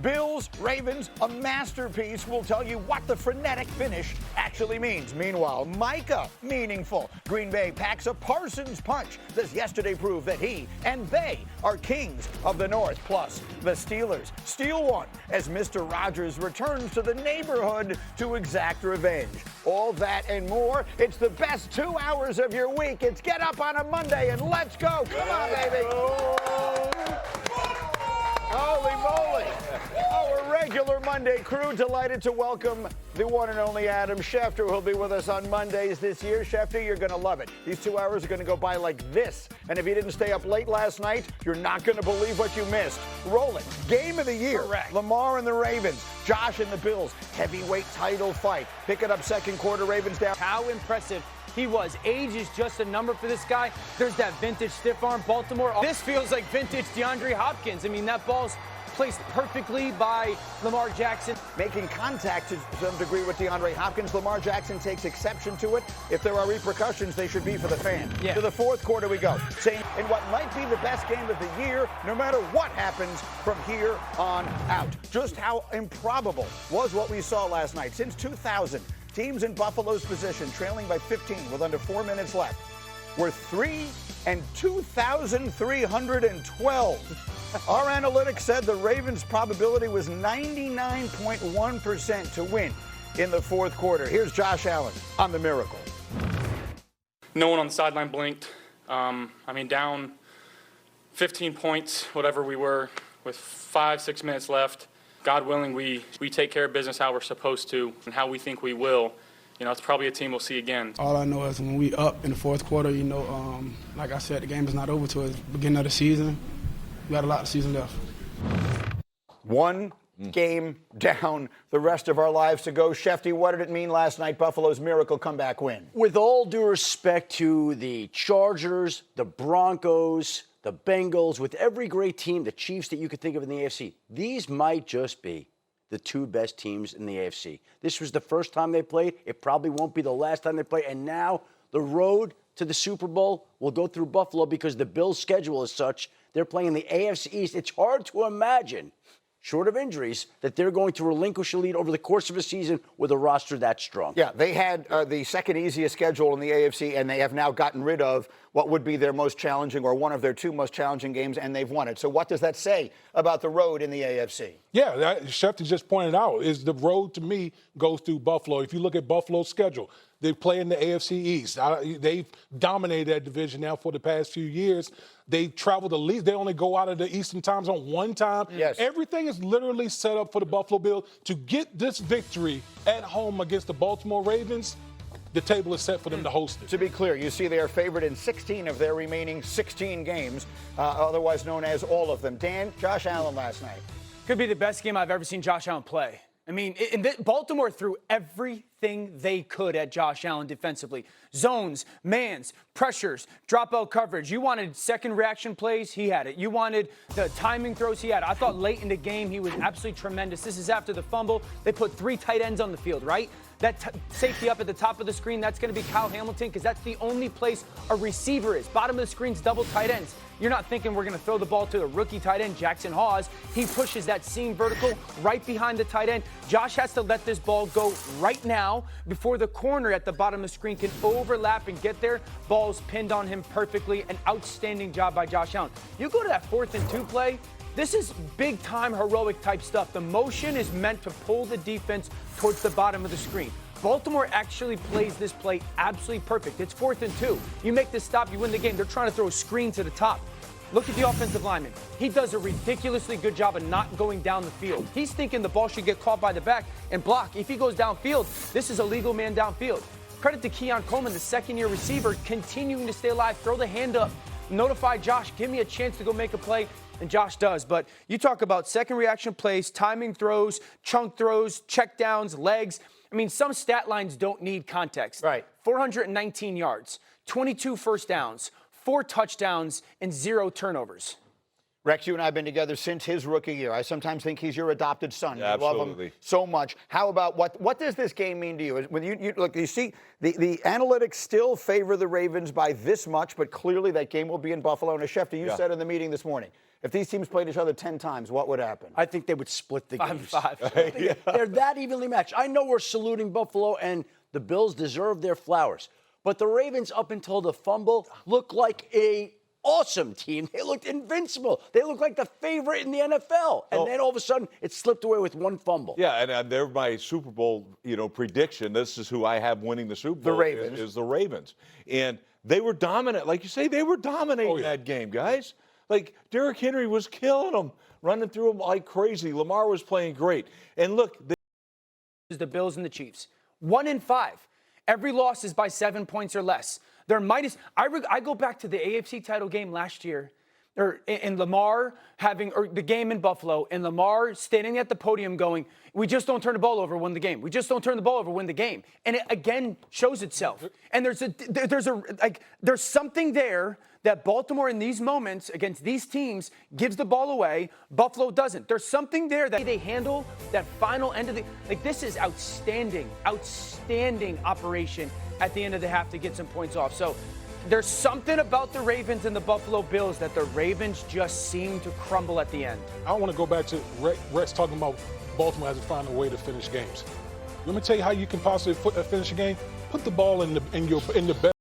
Bills, Ravens, a masterpiece. Will tell you what the frenetic finish actually means. Meanwhile, Micah, meaningful. Green Bay packs a Parsons punch. Does yesterday prove that he and they are kings of the North? Plus, the Steelers steal one as Mr. Rogers returns to the neighborhood to exact revenge. All that and more. It's the best 2 hours of your week. It's Get Up on a Monday and let's go. Come on, baby. Holy moly. Our regular Monday crew delighted to welcome the one and only Adam Schefter, who'll be with us on Mondays this year. Schefter, you're going to love it. These 2 hours are going to go by like this. And if you didn't stay up late last night, you're not going to believe what you missed. Roll it. Game of the year. Correct. Lamar and the Ravens. Josh and the Bills. Heavyweight title fight. Pick it up second quarter. Ravens down. How impressive he was. Age is just a number for this guy. There's that vintage stiff arm Baltimore. This feels like vintage DeAndre Hopkins. I mean, that ball's placed perfectly by Lamar Jackson. Making contact to some degree with DeAndre Hopkins. Lamar Jackson takes exception to it. If there are repercussions, they should be for the fan. Yeah. To the fourth quarter we go. Saying in what might be the best game of the year, no matter what happens from here on out. Just how improbable was what we saw last night. Since 2000, teams in Buffalo's position, trailing by 15 with under 4 minutes left, were 3 and 2,312. Our analytics said the Ravens' probability was 99.1% to win in the fourth quarter. Here's Josh Allen on the miracle. No one on the sideline blinked. Down 15 points, whatever we were, with 5-6 minutes left. God willing, we take care of business how we're supposed to and how we think we will. It's probably a team we'll see again. All I know is when we up in the fourth quarter, like I said, the game is not over till the beginning of the season. We got a lot of season left. One game down, the rest of our lives to go. Shefty, what did it mean last night, Buffalo's miracle comeback win? With all due respect to the Chargers, the Broncos, the Bengals, with every great team, the Chiefs that you could think of in the AFC, these might just be the two best teams in the AFC. This was the first time they played. It probably won't be the last time they play. And now the road to the Super Bowl will go through Buffalo because the Bills' schedule is such. They're playing the AFC East. It's hard to imagine, short of injuries, that they're going to relinquish a lead over the course of a season with a roster that strong. Yeah, they had the second easiest schedule in the AFC, and they have now gotten rid of what would be their most challenging or one of their two most challenging games, and they've won it. So what does that say about the road in the AFC? Yeah, Schefter just pointed out, is the road to me goes through Buffalo. If you look at Buffalo's schedule, they play in the AFC East. They've dominated that division now for the past few years. They travel the least. They only go out of the Eastern time zone one time. Yes. Everything is literally set up for the Buffalo Bills to get this victory at home against the Baltimore Ravens. The table is set for them to host it. To be clear, you see they are favored in 16 of their remaining 16 games, otherwise known as all of them. Dan, Josh Allen last night. Could be the best game I've ever seen Josh Allen play. I mean, Baltimore threw everything they could at Josh Allen defensively. Zones, mans, pressures, dropout coverage. You wanted second reaction plays, he had it. You wanted the timing throws, he had it. I thought late in the game he was absolutely tremendous. This is after the fumble. They put 3 tight ends on the field, right? That safety up at the top of the screen, that's going to be Kyle Hamilton because that's the only place a receiver is. Bottom of the screen's double tight ends. You're not thinking we're going to throw the ball to a rookie tight end, Jackson Hawes. He pushes that seam vertical right behind the tight end. Josh has to let this ball go right now before the corner at the bottom of the screen can overlap and get there. Ball's pinned on him perfectly. An outstanding job by Josh Allen. You go to that 4th and 2 play, this is big-time heroic type stuff. The motion is meant to pull the defense towards the bottom of the screen. Baltimore actually plays this play absolutely perfect. It's 4th and 2. You make this stop, you win the game. They're trying to throw a screen to the top. Look at the offensive lineman. He does a ridiculously good job of not going down the field. He's thinking the ball should get caught by the back and block. If he goes downfield, this is a legal man downfield. Credit to Keon Coleman, the second-year receiver, continuing to stay alive, throw the hand up, notify Josh, give me a chance to go make a play. And Josh does. But you talk about second reaction plays, timing throws, chunk throws, check downs, legs. I mean, some stat lines don't need context. Right. 419 yards, 22 first downs, 4 touchdowns, and 0 turnovers. Rex, you and I have been together since his rookie year. I sometimes think he's your adopted son. Yeah, you love absolutely. him so much. How about what does this game mean to you? When you look, you see the analytics still favor the Ravens by this much, but clearly that game will be in Buffalo. And as Schefter, you said in the meeting this morning, If these teams played each other 10 times, what would happen? I think they would split the games. 5-5. They're that evenly matched. I know we're saluting Buffalo, and the Bills deserve their flowers. But the Ravens, up until the fumble, looked like a awesome team. They looked invincible. They looked like the favorite in the NFL. And then all of a sudden, it slipped away with one fumble. Yeah, and they're my Super Bowl, prediction. This is who I have winning the Super Bowl. The Ravens. Is the Ravens. And they were dominant. Like you say, they were dominating that game, guys. Like, Derrick Henry was killing them, running through them like crazy. Lamar was playing great. And look, The Bills and the Chiefs. 1-5. Every loss is by 7 points or less. They're minus. I go back to the AFC title game last year, or in Lamar or the game in Buffalo, and Lamar standing at the podium going, "We just don't turn the ball over, win the game. We just don't turn the ball over, win the game." And it again shows itself. And there's something there that Baltimore in these moments against these teams gives the ball away. Buffalo doesn't. There's something there that they handle that final end of this is outstanding operation at the end of the half to get some points off. So there's something about the Ravens and the Buffalo Bills that the Ravens just seem to crumble at the end. I want to go back to Rex talking about Baltimore hasn't found a way to finish games. Let me tell you how you can possibly finish a game. Put the ball in the best